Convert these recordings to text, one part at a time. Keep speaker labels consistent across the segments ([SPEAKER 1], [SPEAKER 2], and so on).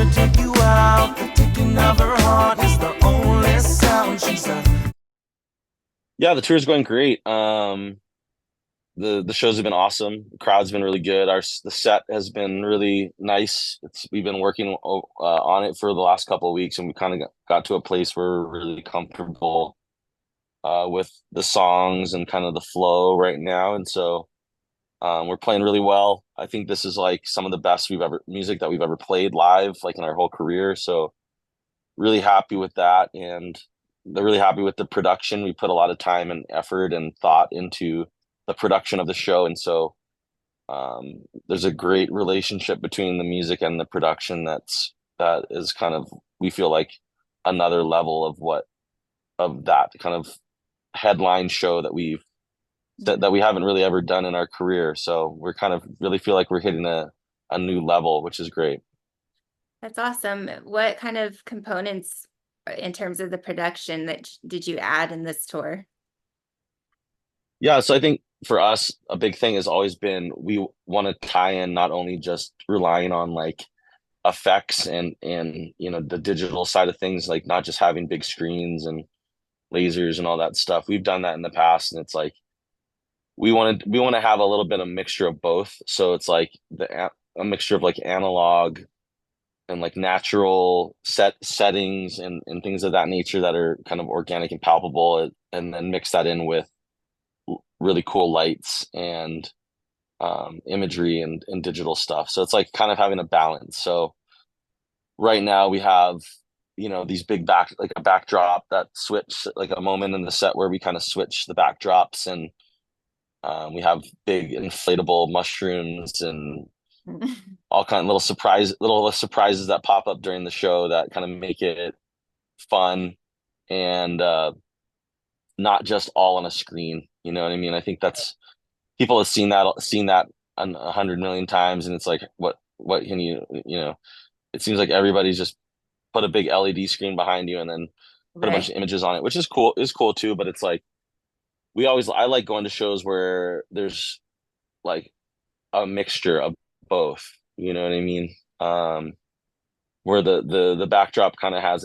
[SPEAKER 1] wanna take you out. The ticking of her heart is the only sound, she said.
[SPEAKER 2] Yeah, the tour's going great. The shows have been awesome. The crowd's been really good. The set has been really nice. We've been working on it for the last couple of weeks, and we kind of got to a place where we're really comfortable with the songs and kind of the flow right now. And so we're playing really well. I think this is like some of the best music that we've ever played live, like in our whole career. So really happy with that, and they're really happy with the production. We put a lot of time and effort and thought into the production of the show, and so there's a great relationship between the music and the production that is kind of, we feel like, another level of that kind of headline show that we haven't really ever done in our career. So we're kind of really feel like we're hitting a new level, which is great.
[SPEAKER 3] That's awesome. What kind of components in terms of the production that did you add in this tour?
[SPEAKER 2] Yeah, so I think for us, a big thing has always been we want to tie in not only just relying on like effects and the digital side of things, like not just having big screens and lasers and all that stuff. We've done that in the past, and it's like we want to have a little bit of mixture of both. So it's like a mixture of like analog and like natural settings and things of that nature that are kind of organic and palpable, and then mix that in with really cool lights and imagery and digital stuff. So it's like kind of having a balance. So right now we have these big like a backdrop that switch, like a moment in the set where we kind of switch the backdrops, and we have big inflatable mushrooms and all kind of little surprises that pop up during the show that kind of make it fun and not just all on a screen. You know what I mean? I think that's people have seen that 100 million times, and it's like, what can it seems like everybody's just put a big LED screen behind you and then put a bunch
[SPEAKER 3] Right.
[SPEAKER 2] of images on it, which is cool too. But it's like I like going to shows where there's like a mixture of both. You know what I mean? Where the backdrop kind of has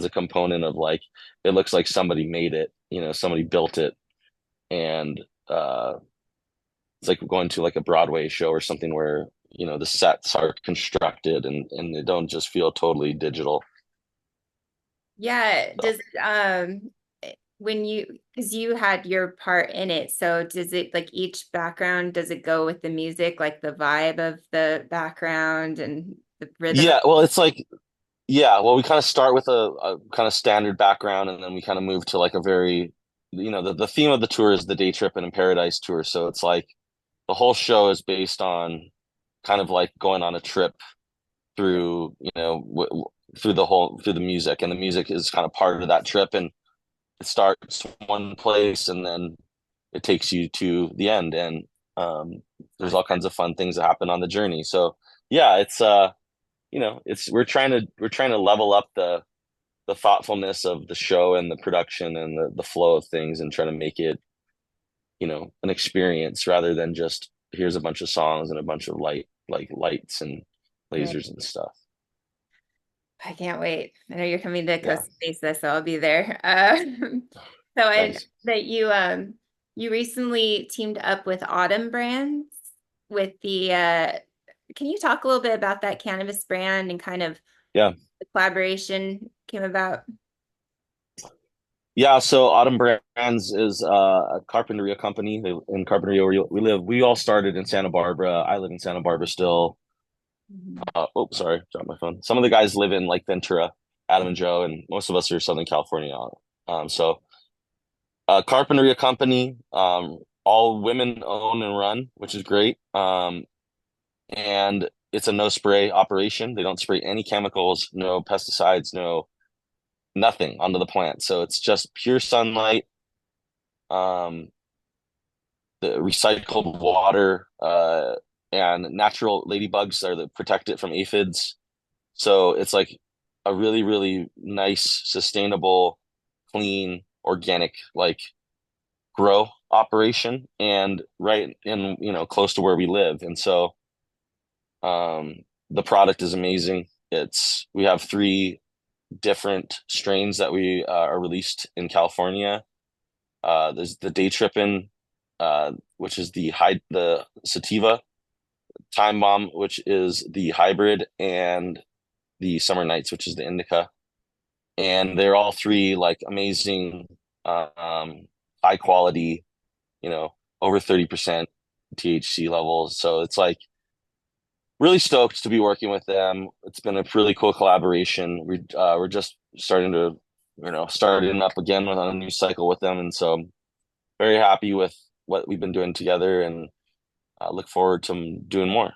[SPEAKER 2] a component of like it looks like somebody made it, somebody built it, and uh, it's like going to like a Broadway show or something where the sets are constructed and they don't just feel totally digital.
[SPEAKER 3] Yeah.
[SPEAKER 2] So.
[SPEAKER 3] When because you had your part in it, so does it, like, each background, does it go with the music, like the vibe of the background and the rhythm?
[SPEAKER 2] Yeah, well, it's like, yeah, well, we kind of start with a kind of standard background, and then we kind of move to like a very, the theme of the tour is the Daytrippin and Paradise tour. So it's like the whole show is based on kind of like going on a trip through, through the music, and the music is kind of part of that trip, and it starts one place and then it takes you to the end, and there's all kinds of fun things that happen on the journey. So yeah, it's we're trying to level up the thoughtfulness of the show and the production and the flow of things, and try to make it an experience rather than just here's a bunch of songs and a bunch of lights and
[SPEAKER 3] Right.
[SPEAKER 2] lasers and stuff.
[SPEAKER 3] I can't wait. I know you're coming to
[SPEAKER 2] Yeah,
[SPEAKER 3] Costa Mesa, so I'll be there. So I
[SPEAKER 2] nice.
[SPEAKER 3] that you recently teamed up with Autumn Brands with the can you talk a little bit about that cannabis brand and kind of
[SPEAKER 2] Yeah.
[SPEAKER 3] the collaboration came about?
[SPEAKER 2] Yeah, so Autumn Brands is a carpinteria company in Carpinteria where we live. We all started in Santa Barbara. I live in Santa Barbara still.
[SPEAKER 3] Mhm.
[SPEAKER 2] Oh, sorry, dropped my phone. Some of the guys live in like Ventura, Adam and Joe, and most of us are Southern California. So Carpinteria company, all women own and run, which is great. And it's a no spray operation. They don't spray any chemicals, no pesticides, no nothing onto the plant. So it's just pure sunlight, um, the recycled water, and natural ladybugs are that protect it from aphids. So it's like a really, really nice, sustainable, clean, organic, like grow operation, and right in, close to where we live. And so the product is amazing. we have three different strains that we are released in California. There's the Daytrippin, which is the sativa, Time Bomb, which is the hybrid, and the Summer Nights, which is the indica. And they're all three like amazing, high quality, over 30% THC levels. So it's like really stoked to be working with them. It's been a really cool collaboration. We're just starting to, starting up again on a new cycle with them, and so very happy with what we've been doing together, and look forward to doing more.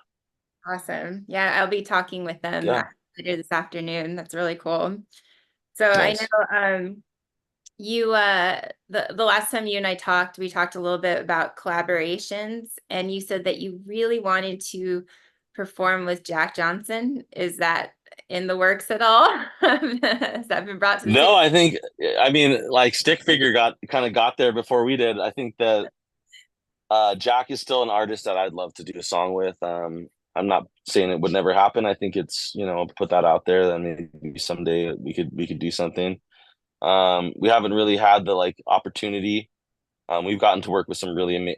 [SPEAKER 3] Awesome. Yeah, I'll be talking with them
[SPEAKER 2] Yeah.
[SPEAKER 3] later this afternoon. That's really cool. So
[SPEAKER 2] Nice.
[SPEAKER 3] I know you the last time you and I talked, we talked a little bit about collaborations, and you said that you really wanted to perform with Jack Johnson. Is that in the works at all? Has that been brought to the
[SPEAKER 2] No,
[SPEAKER 3] table?
[SPEAKER 2] I mean, like Stick Figure got there before we did. I think that Jack is still an artist that I'd love to do a song with. I'm not saying it would never happen. I think it's, put that out there, then maybe someday we could do something. We haven't really had the like opportunity. We've gotten to work with some really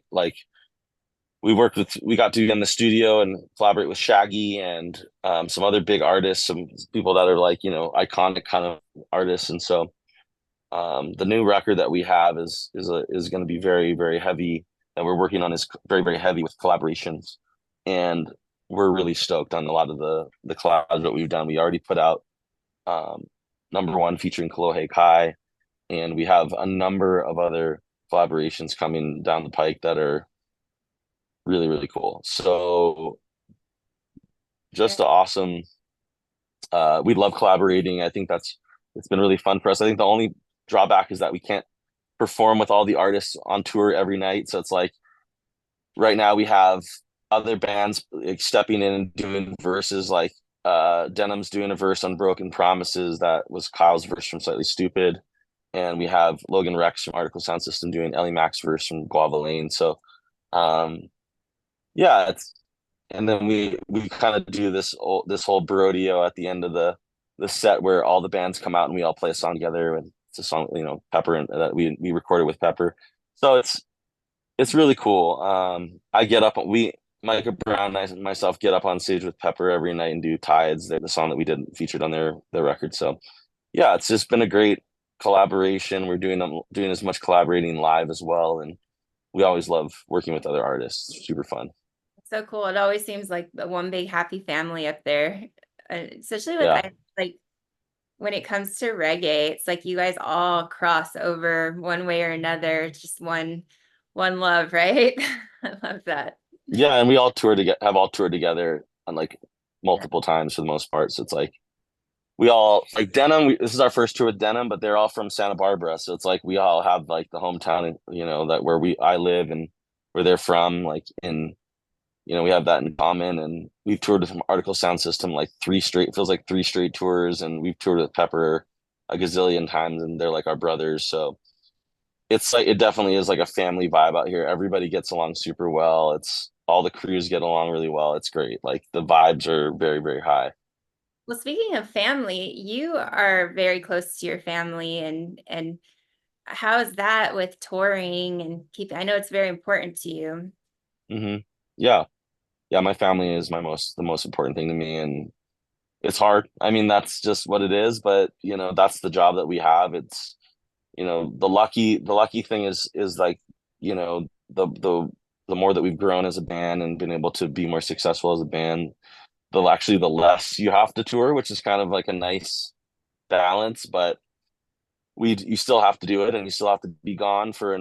[SPEAKER 2] we got to be in the studio and collaborate with Shaggy and some other big artists, some people that are like, iconic kind of artists. And so the new record that we have is going to be very, very heavy, that we're working on is very, very heavy with collaborations. And we're really stoked on a lot of the collabs that we've done. We already put out Number One featuring Kalohe Kai, and we have a number of other collaborations coming down the pike that are really, really cool. So just awesome. We love collaborating. I think it's been really fun for us. I think the only drawback is that we can't perform with all the artists on tour every night. So it's like right now we have other bands like stepping in and doing verses, like DENM's doing a verse on Broken Promises that was Kyle's verse from Slightly Stupid. And we have Logan Rex from Artikal Sound System doing Ellie Mac's verse from Guava Lane. So yeah, and then we kind of do this whole Brodio at the end of the set where all the bands come out and we all play a song together, and it's a song, Pepper, and that we recorded with Pepper. So it's really cool. I get up, Micah Brown and myself get up on stage with Pepper every night and do Tides, the song that we did featured on their record. So yeah, it's just been a great collaboration. We're doing as much collaborating live as well, and we always love working with other artists. It's super fun.
[SPEAKER 3] So cool. It always seems like the one big happy family up there, especially with
[SPEAKER 2] Yeah.
[SPEAKER 3] like when it comes to reggae. It's like you guys all cross over one way or another. It's just one love, right? I love that.
[SPEAKER 2] Yeah, and we all have all toured together on like multiple times for the most part. So it's like we all like DENM. This is our first tour with DENM, but they're all from Santa Barbara. So it's like we all have like the hometown, that where I live and where they're from, like we have that in common. And we've toured with Artikal Sound System like feels like 3 straight tours, and we've toured with Pepper a gazillion times, and they're like our brothers. So it's like it definitely is like a family vibe out here. Everybody gets along super well. It's all the crews get along really well. It's great. Like the vibes are very, very high.
[SPEAKER 3] Well, speaking of family, you are very close to your family, and how is that with touring and I know it's very important to you.
[SPEAKER 2] Hmm. Yeah. Yeah. My family is the most important thing to me. And it's hard. I mean, that's just what it is. But, that's the job that we have. It's, the lucky thing is like, the more that we've grown as a band and been able to be more successful as a band, the less you have to tour, which is kind of like a nice balance. But you still have to do it, and you still have to be gone for a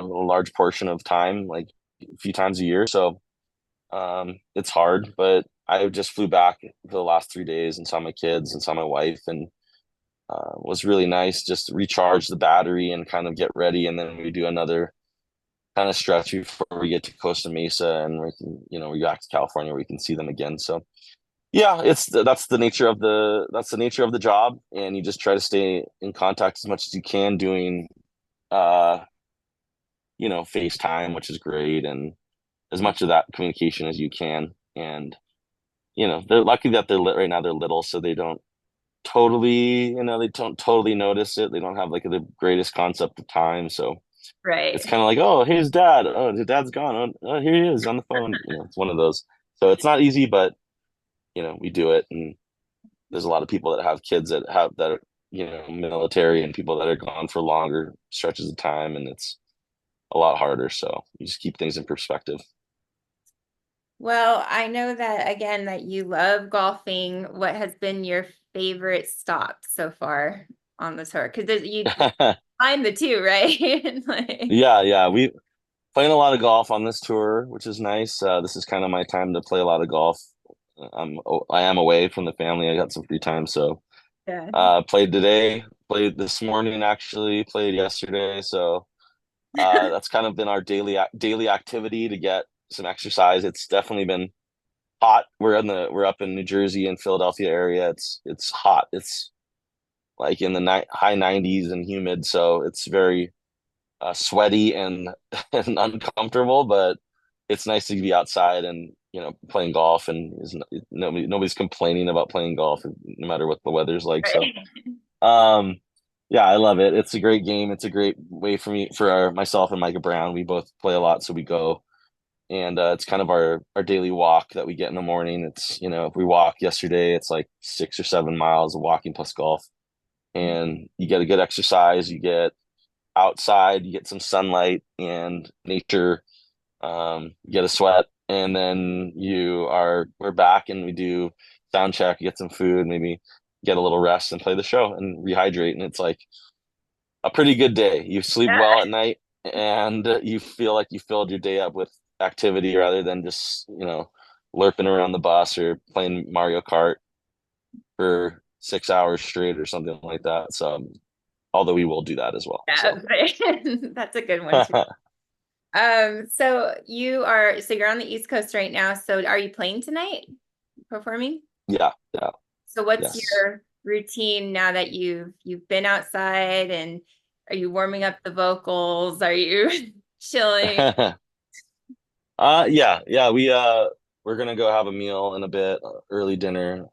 [SPEAKER 2] large portion of time, like a few times a year. So it's hard, but I just flew back for the last 3 days and saw my kids and saw my wife, and was really nice just to recharge the battery and kind of get ready. And then we do another kind of stretch before we get to Costa Mesa, and we can, we go back to California where we can see them again. So yeah, that's the nature of the job, and you just try to stay in contact as much as you can doing, FaceTime, which is great, and as much of that communication as you can. And they're lucky that they're lit right now. They're little, so they don't totally notice it. They don't have like the greatest concept of time. So it's
[SPEAKER 3] Right.
[SPEAKER 2] kind of like, oh, here's dad. Oh, his dad's gone. Oh, here he is on the phone. It's one of those. So it's not easy, but we do it. And there's a lot of people that have kids that are, military and people that are gone for longer stretches of time, and it's a lot harder. So you just keep things in perspective.
[SPEAKER 3] Well, I know that again that you love golfing. What has been your favorite stop so far on the tour? Because you find the two, right? Like,
[SPEAKER 2] Yeah, we playing a lot of golf on this tour, which is nice. This is kind of my time to play a lot of golf. I am away from the family. I got some free time, so
[SPEAKER 3] yeah.
[SPEAKER 2] played today, played this morning actually, played yesterday. So that's kind of been our daily activity to get some exercise. It's definitely been hot. We're up in New Jersey and Philadelphia area. It's hot. It's like in the high 90s and humid, so it's very sweaty and and uncomfortable. But it's nice to be outside and playing golf, and nobody's complaining about playing golf no matter what the weather's like. So
[SPEAKER 3] Right.
[SPEAKER 2] um, yeah, I love it. It's a great game. It's a great way for myself and Micah Brown. We both play a lot, so we go. And it's kind of our daily walk that we get in the morning. It's if we walk yesterday, it's like 6 or 7 miles of walking plus golf, and you get a good exercise. You get outside, you get some sunlight and nature. You get a sweat, and then we're back, and we do sound check, get some food, maybe get a little rest, and play the show and rehydrate. And it's like a pretty good day. You sleep well
[SPEAKER 3] Yeah.
[SPEAKER 2] at night, and you feel like you filled your day up with activity rather than just lurping around the bus or playing Mario Kart for 6 hours straight or something like that. So although we will do that as well.
[SPEAKER 3] Yeah,
[SPEAKER 2] So
[SPEAKER 3] that's a good one too. So you're on the East Coast right now. So are you playing tonight? Performing?
[SPEAKER 2] yeah,
[SPEAKER 3] So what's
[SPEAKER 2] yes.
[SPEAKER 3] your routine now that you've been outside, and are you warming up the vocals? Are you chilling?
[SPEAKER 2] Yeah, we're gonna go have a meal in a bit, early dinner.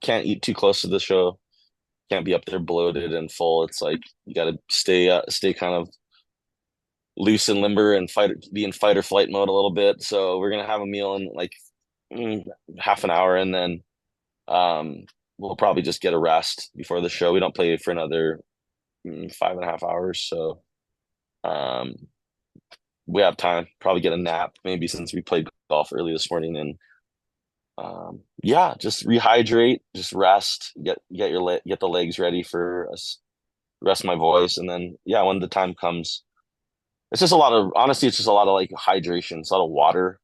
[SPEAKER 2] Can't eat too close to the show. Can't be up there bloated and full. It's like you gotta stay kind of loose and limber and be in fight or flight mode a little bit. So we're gonna have a meal in like mm, half an hour, and then um we'll probably just get a rest before the show. We don't play for another 5.5 hours, so um we have time. Probably get a nap maybe since we played golf early this morning, and yeah, just rehydrate, just rest, get the legs ready for us, rest my voice, and then yeah, when the time comes, it's just a lot of honestly, it's just a lot of like hydration, it's a lot of water,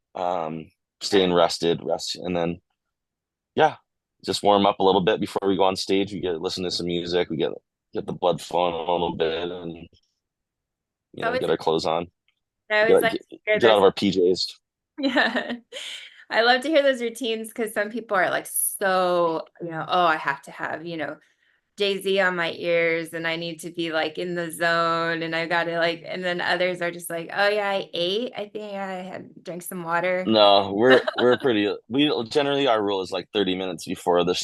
[SPEAKER 2] staying rest, and then yeah, just warm up a little bit before we go on stage. We listen to some music, we get the blood flowing a little bit, and
[SPEAKER 3] I always
[SPEAKER 2] get our clothes on,
[SPEAKER 3] I always
[SPEAKER 2] get
[SPEAKER 3] like to hear
[SPEAKER 2] get out
[SPEAKER 3] those.
[SPEAKER 2] of our PJs.
[SPEAKER 3] Yeah. I love to hear those routines because some people are like, so, oh, I have to have, Jay-Z on my ears and I need to be like in the zone and I gotta like, and then others are just like, oh yeah, I ate. I think I had drank some water.
[SPEAKER 2] No, we're pretty. We generally our rule is like 30 minutes before the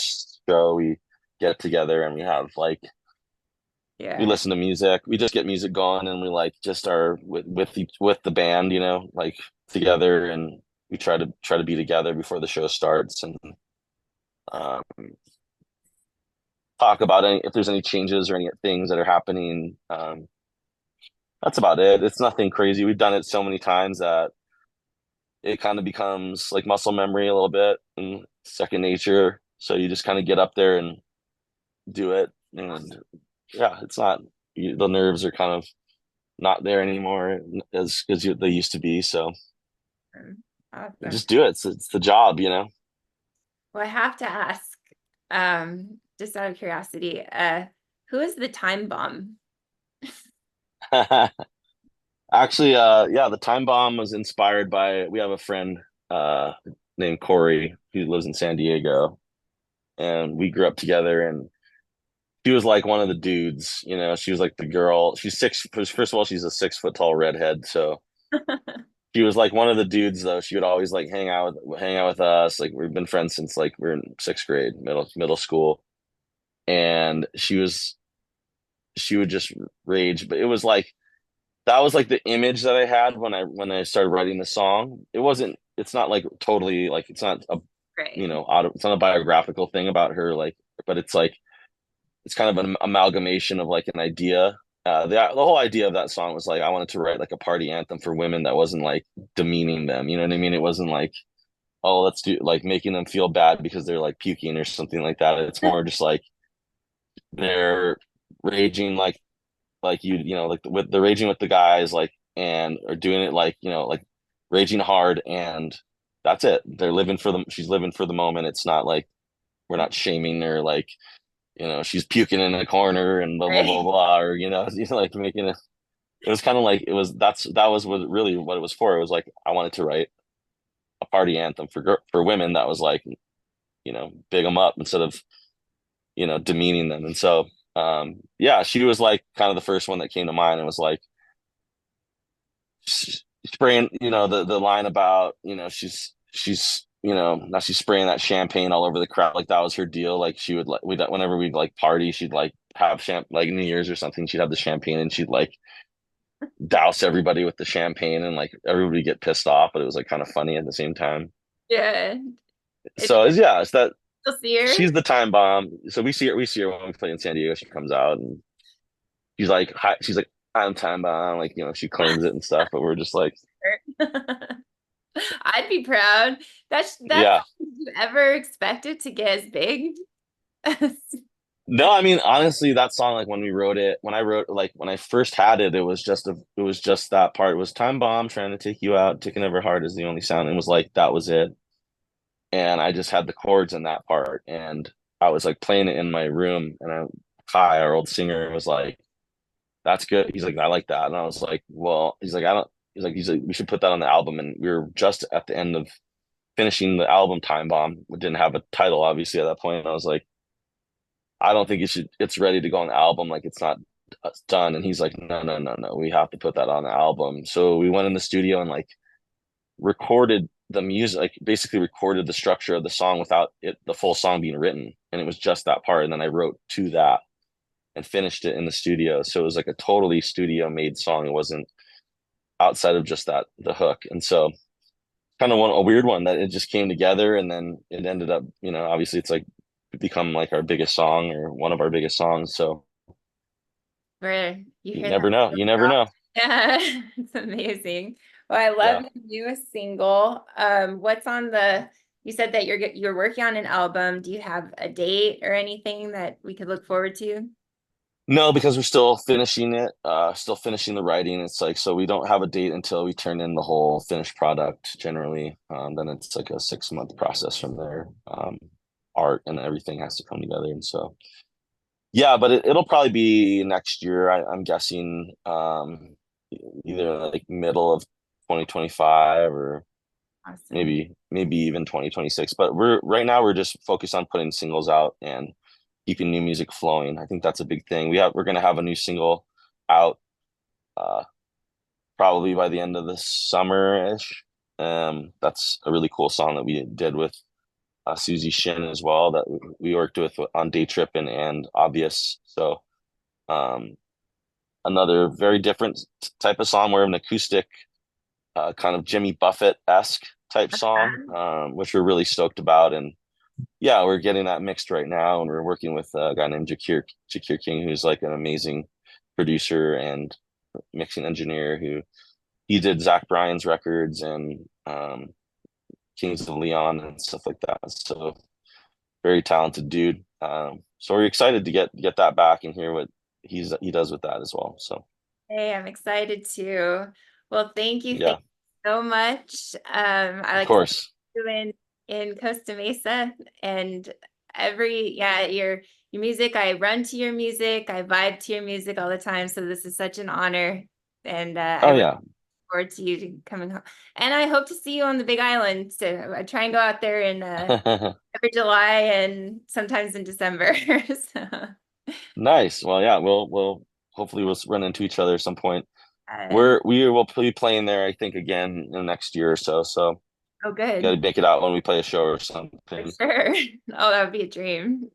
[SPEAKER 2] show we get together and we have like we
[SPEAKER 3] Yeah.
[SPEAKER 2] listen to music. We just get music going and we like just are with the band, like together, and we try to be together before the show starts, and um, talk about if there's any changes or any things that are happening. That's about it. It's nothing crazy. We've done it so many times that it kind of becomes like muscle memory a little bit and second nature. So you just kind of get up there and do it. And yeah, it's not, the nerves are kind of not there anymore as they used to be. So
[SPEAKER 3] Awesome.
[SPEAKER 2] just do it. It's the job.
[SPEAKER 3] Well, I have to ask, just out of curiosity, who is the time bomb?
[SPEAKER 2] Actually, yeah, the time bomb was inspired by, we have a friend named Corey who lives in San Diego, and we grew up together, and she was like one of the dudes. She was like the girl. She's six. First of all, she's a 6 foot tall redhead. So She was like one of the dudes though. She would always like hang out with us. Like we've been friends since like we're in sixth grade, middle school. And she would just rage. But it was like that was like the image that I had when I started writing the song. It's not like totally like it's not a
[SPEAKER 3] Right.
[SPEAKER 2] it's not a biographical thing about her, like, but it's like it's kind of an amalgamation of like an idea. The whole idea of that song was like I wanted to write like a party anthem for women that wasn't like demeaning them. You know what I mean? It wasn't like, oh, let's do like making them feel bad because they're like puking or something like that. It's more just like they're raging like like with the raging with the guys like and are doing it like like raging hard, and that's it. They're living for them. She's living for the moment. It's not like we're not shaming her like she's puking in a corner and blah blah blah
[SPEAKER 3] Right.
[SPEAKER 2] blah, or like making it. It was kind of like that was what it was for. It was like I wanted to write a party anthem for women that was like big them up instead of demeaning them. And so yeah, she was like kind of the first one that came to mind and was like spraying the line about she's now she's spraying that champagne all over the crowd, like that was her deal. Like she would like whenever we'd like party, she'd like have like New Year's or something, she'd have the champagne and she'd like douse everybody with the champagne and like everybody get pissed off, but it was like kind of funny at the same time.
[SPEAKER 3] Yeah. If
[SPEAKER 2] So
[SPEAKER 3] you
[SPEAKER 2] it's that
[SPEAKER 3] still see her.
[SPEAKER 2] she's the time bomb. So we see her when we play in San Diego. She comes out and she's like hi, she's like I'm time bomb, like she claims it and stuff, but we're just like
[SPEAKER 3] I'd be proud. That's
[SPEAKER 2] yeah.
[SPEAKER 3] you ever expected to get as big?
[SPEAKER 2] No, I mean honestly, that song, like when I wrote, like when I first had it, it was just that part. It was time bomb trying to take you out, ticking over heart is the only sound. And it was like that was it. And I just had the chords in that part, and I was like playing it in my room, and Kai, our old singer, was like, "That's good." He's like, "I like that," and I was like, "Well," he's like, "I don't." He's like, "We should put that on the album." And we were just at the end of finishing the album, Time Bomb. We didn't have a title, obviously, at that point. And I was like, I don't think it's ready to go on the album. Like it's not done. And he's like, no, no, no, no. We have to put that on the album. So we went in the studio and like recorded the music, like basically recorded the structure of the song without the full song being written. And it was just that part. And then I wrote to that and finished it in the studio. So it was like a totally studio made song. It wasn't outside of just the hook. And so kind of a weird one that it just came together, and then it ended up, obviously it's like become like our biggest song or one of our biggest songs. So
[SPEAKER 3] Where you
[SPEAKER 2] you
[SPEAKER 3] hear
[SPEAKER 2] never
[SPEAKER 3] that?
[SPEAKER 2] know. You never know.
[SPEAKER 3] Yeah, it's amazing. Well, I
[SPEAKER 2] Yeah.
[SPEAKER 3] love the newest single. What's on you said that you're working on an album. Do you have a date or anything that we could look forward to?
[SPEAKER 2] No, because we're still finishing it, still finishing the writing. It's like, so we don't have a date until we turn in the whole finished product generally. Then it's like a 6-month process from there. Art and everything has to come together. And so, yeah, but it'll probably be next year. I'm guessing, either like middle of 2025 or
[SPEAKER 3] Awesome.
[SPEAKER 2] maybe even 2026. But right now we're just focused on putting singles out and keeping new music flowing. I think that's a big thing. We're gonna have a new single out uh probably by the end of the summer-ish. That's a really cool song that we did with Susie Shin as well, that we worked with on Daytrippin and Obvious. So another very different type of song, more of an acoustic kind of Jimmy Buffett-esque type song, which we're really stoked about. And yeah, we're getting that mixed right now, and we're working with a guy named Jakir King, who's like an amazing producer and mixing engineer. Who he did Zach Bryan's records and Kings of Leon and stuff like that. So very talented dude. So we're excited to get that back and hear what he does with that as well. So
[SPEAKER 3] Hey, I'm excited too. Well, thank you.
[SPEAKER 2] yeah,
[SPEAKER 3] Thank you so much. I
[SPEAKER 2] of
[SPEAKER 3] like to
[SPEAKER 2] course.
[SPEAKER 3] you in Costa Mesa, and your music, I run to your music, I vibe to your music all the time. So this is such an honor. And I
[SPEAKER 2] Oh
[SPEAKER 3] really look
[SPEAKER 2] yeah.
[SPEAKER 3] forward to you coming home. And I hope to see you on the Big Island. So I try and go out there in every July and sometimes in December. So
[SPEAKER 2] Nice. Well, yeah, we'll hopefully we'll run into each other at some point. We will be playing there, I think, again in the next year or so. So
[SPEAKER 3] Oh, good.
[SPEAKER 2] got to make it out when we play a show or something.
[SPEAKER 3] For sure. Oh, that would be a dream.